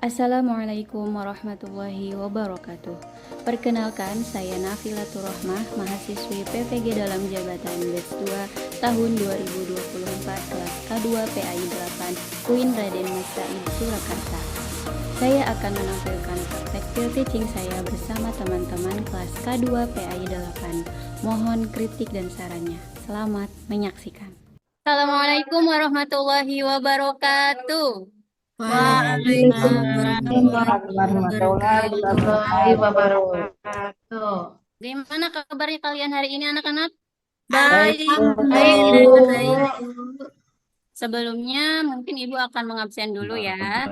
Assalamualaikum warahmatullahi wabarakatuh. Perkenalkan, saya Nafilatur Rahmah, mahasiswi PPG dalam jabatan batch 2 tahun 2024 kelas K2 PAI 8 UIN Raden Mas Said Surakarta. Saya akan menampilkan praktek field teaching saya bersama teman-teman kelas K2 PAI 8. Mohon kritik dan sarannya. Selamat menyaksikan. Assalamualaikum warahmatullahi wabarakatuh. Waalaikumsalam Warahmatullahi warahmatullahi wabarakatuh. Bagaimana kabarnya kalian hari ini anak-anak? Baik, Baik, Bu. Bu. Sebelumnya mungkin Ibu akan mengabsen dulu ya.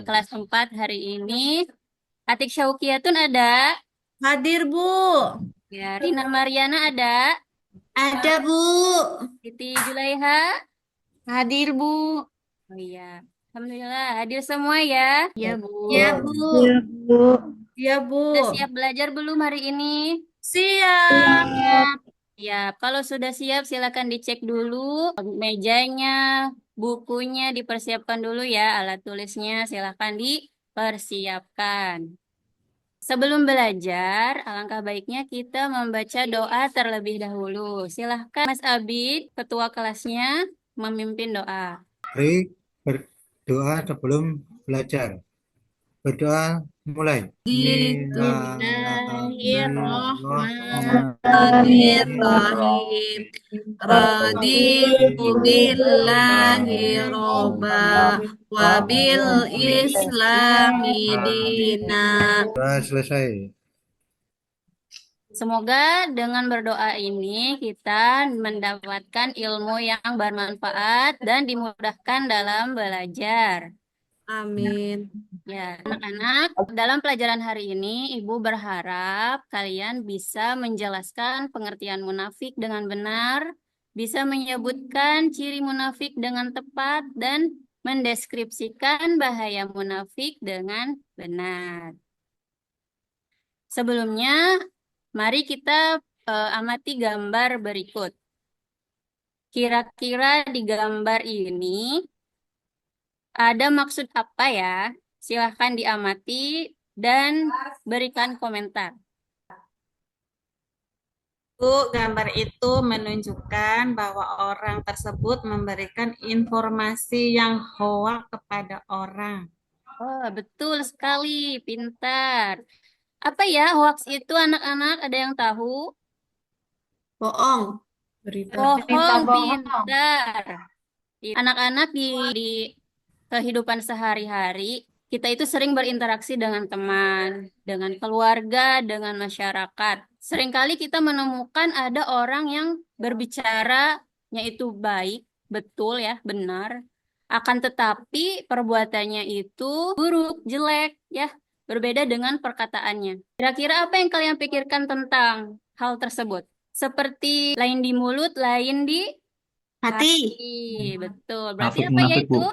Kelas 4 hari ini. Atik Syaukiatun ada. Hadir, Bu. Ya, Rina Mariana ada. Ada, Bu. Siti Julaiha. Hadir, Bu. Oh iya. Alhamdulillah hadir semua ya. Ya, Bu. Ya, Bu. Ya, Bu. Ya, Bu. Sudah siap belajar belum hari ini? Siap. Ya, kalau sudah siap silakan dicek dulu mejanya, bukunya dipersiapkan dulu ya, alat tulisnya silakan dipersiapkan. Sebelum belajar, alangkah baiknya kita membaca doa terlebih dahulu. Silahkan Mas Abid, ketua kelasnya, memimpin doa. Mari berdoa sebelum belajar. Berdoa mulai. Bismillahirrahmanirrahim. Raditu billahi robba wa bil islami dina. Sudah selesai. Semoga dengan berdoa ini kita mendapatkan ilmu yang bermanfaat dan dimudahkan dalam belajar. Amin. Ya, anak-anak, dalam pelajaran hari ini Ibu berharap kalian bisa menjelaskan pengertian munafik dengan benar, bisa menyebutkan ciri munafik dengan tepat, dan mendeskripsikan bahaya munafik dengan benar. Sebelumnya, mari kita amati gambar berikut. Kira-kira di gambar ini ada maksud apa ya? Silahkan diamati dan berikan komentar. Bu, gambar itu menunjukkan bahwa orang tersebut memberikan informasi yang hoak kepada orang. Oh, betul sekali, pintar. Apa ya hoax itu anak-anak? Ada yang tahu? Bohong. Bohong, pintar. Anak-anak di kehidupan sehari-hari, kita itu sering berinteraksi dengan teman, dengan keluarga, dengan masyarakat. Seringkali kita menemukan ada orang yang berbicaranya itu baik, betul ya, benar. Akan tetapi perbuatannya itu buruk, jelek, ya, berbeda dengan perkataannya. Kira-kira apa yang kalian pikirkan tentang hal tersebut? Seperti lain di mulut, lain di Hati. betul. Berarti Munafik, apa ya munafik, Bu. itu?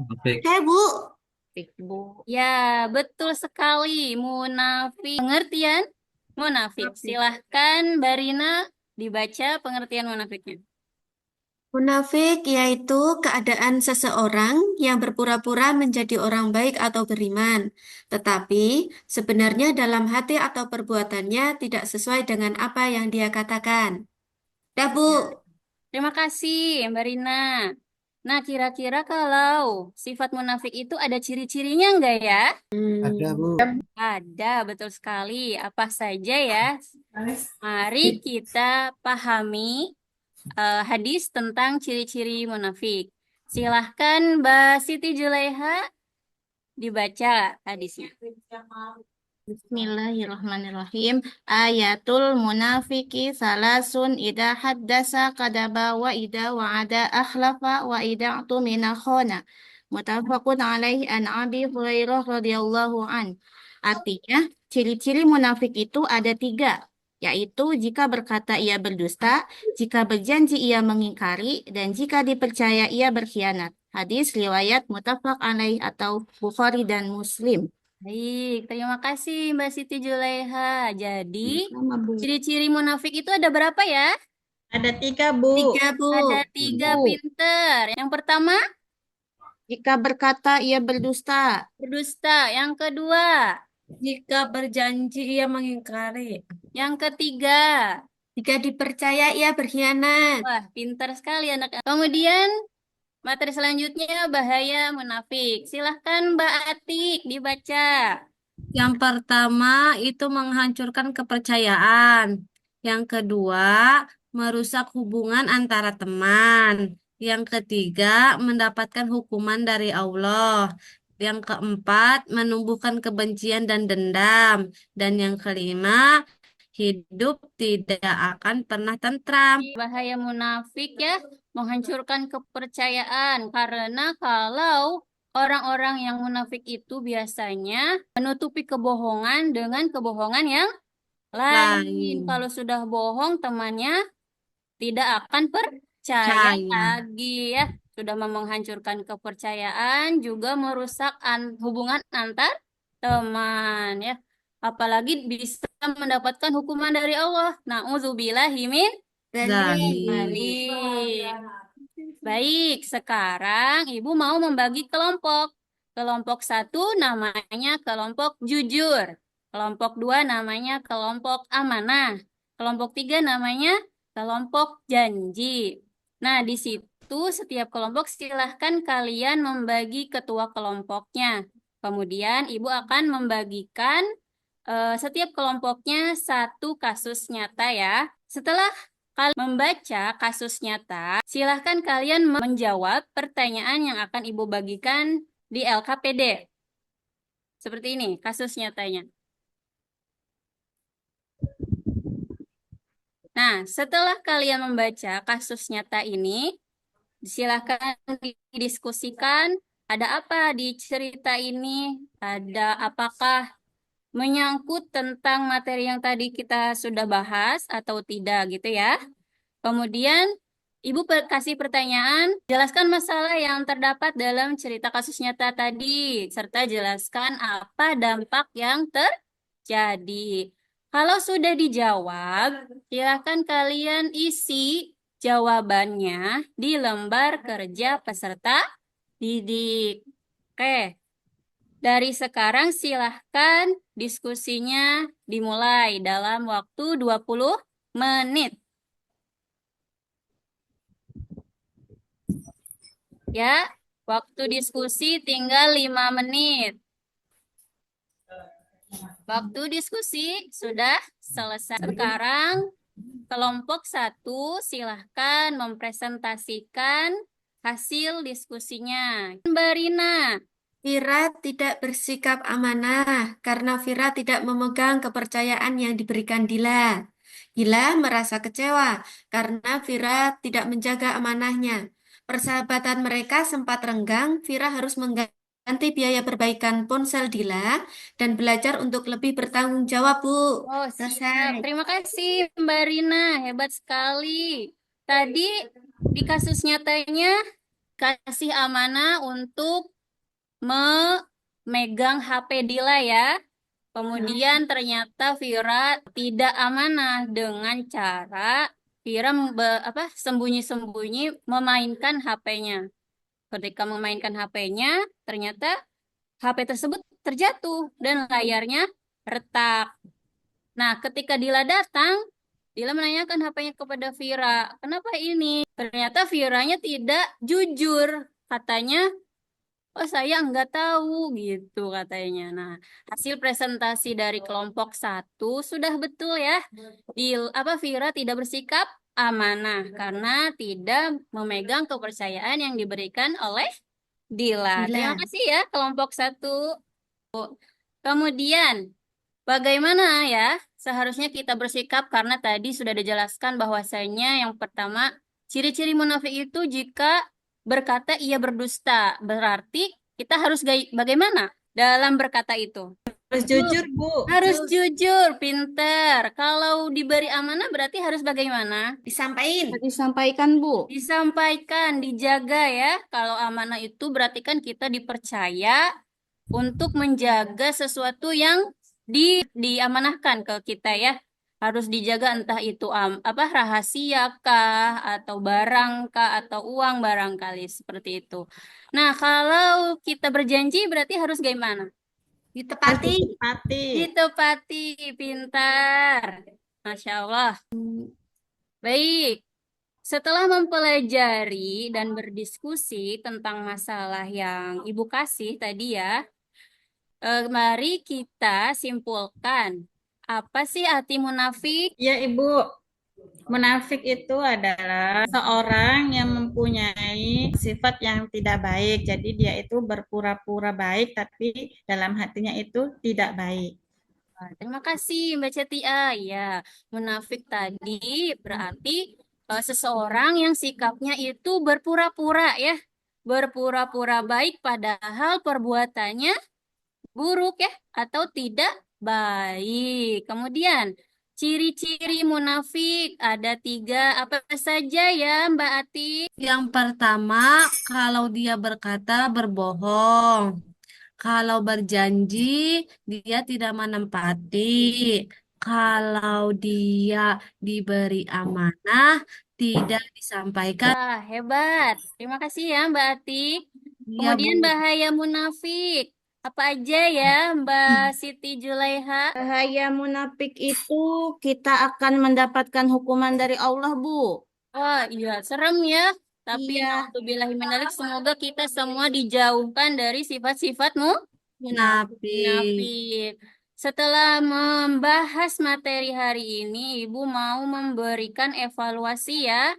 Munafik. Bu. Bu. Ya, betul sekali. Munafik. Pengertian munafik. Silahkan Barina dibaca pengertian munafiknya. Munafik yaitu keadaan seseorang yang berpura-pura menjadi orang baik atau beriman, tetapi sebenarnya dalam hati atau perbuatannya tidak sesuai dengan apa yang dia katakan. Dah, Bu. Terima kasih, Mbak Rina. Nah, kira-kira kalau sifat munafik itu ada ciri-cirinya enggak ya? Ada, Bu. Ada, betul sekali. Apa saja ya? Mari kita pahami hadis tentang ciri-ciri munafik. Silahkan Mbak Siti Julaiha dibaca hadisnya. Bismillahirrahmanirrahim. Ayatul munafiki salasun idha haddasa kadaba wa idha wa'ada akhlafa wa idha tumina khona. Mutafakun alaihi an Abi Hurairah radhiyallahu an. Artinya, ciri-ciri munafik itu ada tiga, yaitu jika berkata ia berdusta, jika berjanji ia mengingkari, dan jika dipercaya ia berkhianat. Hadis riwayat mutafak alaih atau Bukhari dan Muslim. Baik, terima kasih Mbak Siti Julaiha. Jadi, Sama, Bu. ciri-ciri munafik itu ada berapa ya? Ada tiga, Bu. Tiga, Bu. Ada tiga, Bu. pinter. Yang pertama, Jika berkata ia berdusta. Berdusta. Yang kedua. Jika berjanji ia mengingkari. Yang ketiga. Jika dipercaya ia berkhianat. Wah, pintar sekali anak. Kemudian materi selanjutnya bahaya munafik. Silahkan Mbak Atik dibaca. Yang pertama itu menghancurkan kepercayaan. Yang kedua, merusak hubungan antara teman. Yang ketiga, mendapatkan hukuman dari Allah. Yang keempat, menumbuhkan kebencian dan dendam. Dan yang kelima, hidup tidak akan pernah tentram. Bahaya munafik ya, menghancurkan kepercayaan. Karena kalau orang-orang yang munafik itu biasanya menutupi kebohongan dengan kebohongan yang lain. Kalau sudah bohong, temannya tidak akan percaya lagi ya. Sudah menghancurkan kepercayaan, juga merusak hubungan antar teman ya. Apalagi bisa mendapatkan hukuman dari Allah. Na'udzubillahi min dzalik. Baik, sekarang Ibu mau membagi kelompok. Kelompok satu namanya kelompok jujur. Kelompok dua namanya kelompok amanah. Kelompok tiga namanya kelompok janji. Nah, di situ setiap kelompok silahkan kalian membagi ketua kelompoknya. Kemudian Ibu akan membagikan setiap kelompoknya satu kasus nyata ya. Setelah kalian membaca kasus nyata, silahkan kalian menjawab pertanyaan yang akan Ibu bagikan di LKPD. Seperti ini kasus nyatanya. Nah, setelah kalian membaca kasus nyata ini, silahkan didiskusikan ada apa di cerita ini, ada apakah menyangkut tentang materi yang tadi kita sudah bahas atau tidak gitu ya. Kemudian Ibu kasih pertanyaan, jelaskan masalah yang terdapat dalam cerita kasus nyata tadi, serta jelaskan apa dampak yang terjadi. Kalau sudah dijawab, silakan kalian isi jawabannya di lembar kerja peserta didik. Oke. Dari sekarang silahkan diskusinya dimulai dalam waktu 20 menit. Ya, waktu diskusi tinggal 5 menit. Waktu diskusi sudah selesai. Sekarang kelompok 1 silahkan mempresentasikan hasil diskusinya. Mbak Rina. Vira tidak bersikap amanah karena Vira tidak memegang kepercayaan yang diberikan Dila. Dila merasa kecewa karena Vira tidak menjaga amanahnya. Persahabatan mereka sempat renggang. Vira harus mengganti biaya perbaikan ponsel Dila dan belajar untuk lebih bertanggung jawab, Bu. Oh, siap. Selesai. Terima kasih, Mbak Rina. Hebat sekali. Tadi di kasus nyatanya kasih amanah untuk memegang HP Dila ya. Kemudian ternyata Vira tidak amanah dengan cara Vira sembunyi-sembunyi memainkan HP-nya. Ketika memainkan HP-nya, ternyata HP tersebut terjatuh dan layarnya retak. Nah, ketika Dila datang, Dila menanyakan HP-nya kepada Vira. Kenapa ini? Ternyata Viranya tidak jujur. Katanya, oh saya nggak tahu gitu katanya. Nah, hasil presentasi dari kelompok 1 sudah betul ya. Vira tidak bersikap amanah karena tidak memegang kepercayaan yang diberikan oleh Dila. Terima kasih ya kelompok 1. Kemudian bagaimana ya seharusnya kita bersikap karena tadi sudah dijelaskan bahwasanya yang pertama ciri-ciri munafik itu jika berkata ia berdusta. Berarti kita harus bagaimana dalam berkata itu? Harus jujur, Bu. Harus jujur, pinter. Kalau diberi amanah berarti harus bagaimana? Disampaikan, Bu. Disampaikan, dijaga ya. Kalau amanah itu berarti kan kita dipercaya untuk menjaga sesuatu yang diamanahkan ke kita ya. harus dijaga entah itu apa rahasia kah atau barang kah atau uang barangkali seperti itu. Nah, kalau kita berjanji berarti harus gimana? Harus Ditepati. ditepati. Ditepati, pintar. Masya Allah. Baik. Setelah mempelajari dan berdiskusi tentang masalah yang Ibu kasih tadi ya, mari kita simpulkan. Apa sih arti munafik? Ya, Ibu. Munafik itu adalah seorang yang mempunyai sifat yang tidak baik. Jadi dia itu berpura-pura baik, tapi dalam hatinya itu tidak baik. Terima kasih Mbak Cetia. Ya, munafik tadi berarti seseorang yang sikapnya itu berpura-pura ya. Berpura-pura baik padahal perbuatannya buruk ya atau tidak baik. Kemudian ciri-ciri munafik ada 3 apa saja ya Mbak Ati? Yang pertama, kalau dia berkata berbohong. Kalau berjanji, dia tidak menempati. Kalau dia diberi amanah, tidak disampaikan. Wah, hebat. Terima kasih ya Mbak Ati. Iya, Bu. Kemudian bahaya munafik. Apa aja ya Mbak Siti Julaiha? Bahaya munafik itu kita akan mendapatkan hukuman dari Allah, Bu. Oh iya, serem ya. Tapi Iya. naudzubillahi mindzalik, semoga kita semua dijauhkan dari sifat-sifatmu Munafik. munafik. Setelah membahas materi hari ini, Ibu mau memberikan evaluasi ya,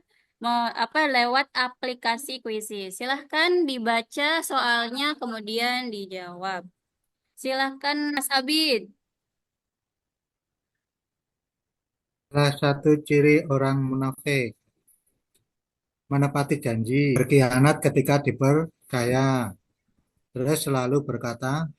lewat aplikasi kuisis. Silahkan dibaca soalnya, kemudian dijawab. Silahkan Mas Abid. Salah satu ciri orang munafik, menepati janji, berkhianat ketika dipercaya, terus selalu berkata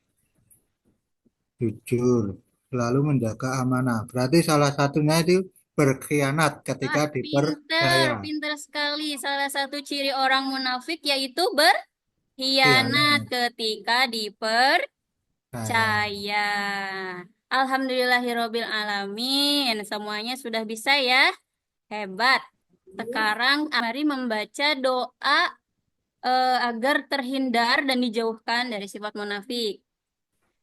jujur, selalu menjaga amanah. Berarti salah satunya itu berkhianat ketika Wah, dipercaya. pintar sekali. Salah satu ciri orang munafik yaitu berkhianat Khianat. ketika Saya. dipercaya. Alhamdulillahirobbil alamin. Semuanya sudah bisa ya. Hebat. Sekarang mari membaca doa agar terhindar dan dijauhkan dari sifat munafik.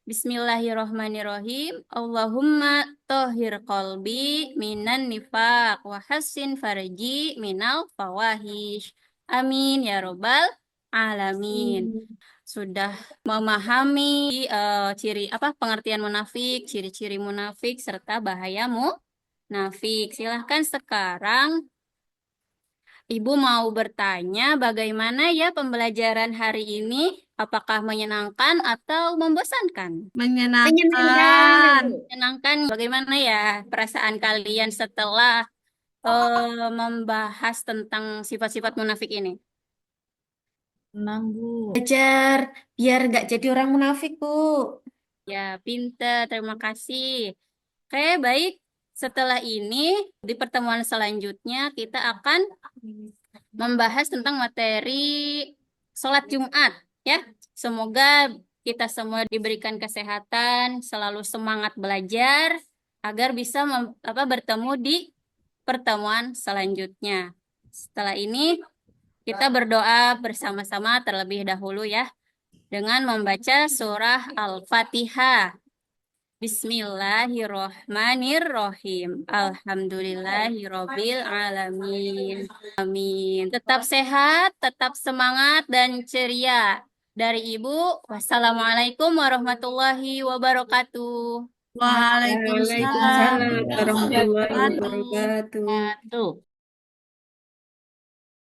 Bismillahirrohmanirrohim. Allahumma tohir qalbi minan nifaq wa hassin farji minal fawahish. Amin ya robbal alamin. Sudah memahami pengertian munafik, ciri-ciri munafik serta bahaya munafik. Silahkan sekarang Ibu mau bertanya bagaimana ya pembelajaran hari ini? Apakah menyenangkan atau membosankan? Menyenangkan. Menyenangkan. Bagaimana ya perasaan kalian setelah membahas tentang sifat-sifat munafik ini? Tenang, Bu. Belajar biar nggak jadi orang munafik, Bu. Ya, pinter. Terima kasih. Oke, baik. Setelah ini, di pertemuan selanjutnya kita akan membahas tentang materi sholat Jumat. Ya, semoga kita semua diberikan kesehatan, selalu semangat belajar, agar bisa bertemu di pertemuan selanjutnya. Setelah ini, kita berdoa bersama-sama terlebih dahulu ya, dengan membaca surah Al-Fatihah. Bismillahirrohmanirrohim. Alhamdulillahirobbil alamin. Amin. Tetap sehat, tetap semangat dan ceria. Dari Ibu, wassalamualaikum warahmatullahi wabarakatuh. Waalaikumsalam Waalaikumsalam warahmatullahi warahmatullahi wabarakatuh. wabarakatuh. Tuh.